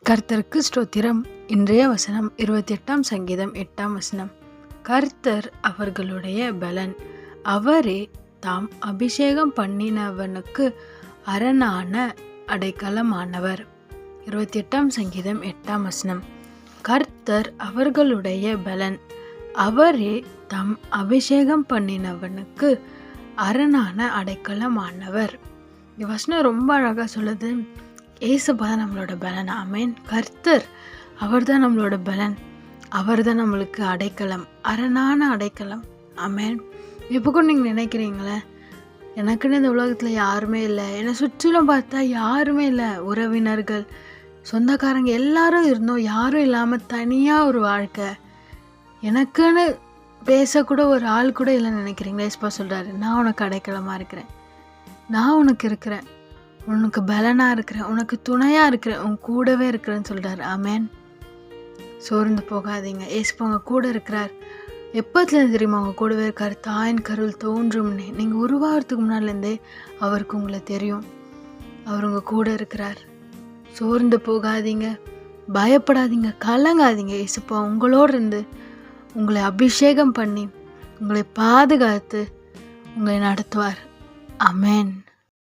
கர்த்தருக்கு ஸ்தோத்திரம். இன்றைய வசனம் 28 சங்கீதம் 8 கர்த்தர் அவர்களுடைய பலன், அவரே தாம் அபிஷேகம் பண்ணினவனுக்கு அரணான அடைக்கலமானவர். 28 சங்கீதம் 8 கர்த்தர் அவர்களுடைய பலன், அவரே தாம் அபிஷேகம் பண்ணினவனுக்கு அரணான அடைக்கலமானவர். இந்த வசனம் ரொம்ப அழகாக சொல்லுது. ஏசப்பா தான் நம்மளோட பலன். ஆமேன். கர்த்தர் அவர் தான் நம்மளோட பலன், அவர் தான் நம்மளுக்கு அடைக்கலம், அரணான அடைக்கலம். ஆமேன். இப்போ கூட நீங்கள் நினைக்கிறீங்களே, எனக்குன்னு இந்த உலகத்தில் யாருமே இல்லை, என்னை சுற்றிலும் பார்த்தா யாருமே இல்லை, உறவினர்கள் சொந்தக்காரங்க எல்லாரும் இருந்தோம், யாரும் இல்லாமல் தனியாக ஒரு வாழ்க்கை, எனக்குன்னு பேசக்கூட ஒரு ஆள் கூட இல்லைன்னு நினைக்கிறீங்களா? ஏசப்பா சொல்கிறாரு, நான் உனக்கு அடைக்கலமாக இருக்கிறேன், நான் உனக்கு இருக்கிறேன், உனக்கு பலனாக இருக்கிறேன், உனக்கு துணையாக இருக்கிறேன், உன் கூடவே இருக்கிறேன்னு சொல்கிறார். ஆமேன். சோர்ந்து போகாதீங்க, ஏசப்பா உங்க கூட இருக்கிறார். எப்போத்துலேருந்து தெரியுமா அவங்க கூடவே இருக்கார்? தாயின் கருள் தோன்றும்னே, நீங்கள் உருவாகிறதுக்கு முன்னாடிலேருந்தே அவருக்கு உங்களை தெரியும். அவர் உங்கள் கூட இருக்கிறார். சோர்ந்து போகாதீங்க, பயப்படாதீங்க, கலங்காதீங்க. ஏசப்பா உங்களோடு இருந்து உங்களை அபிஷேகம் பண்ணி உங்களை பாதுகாத்து உங்களை நடத்துவார். ஆமேன்.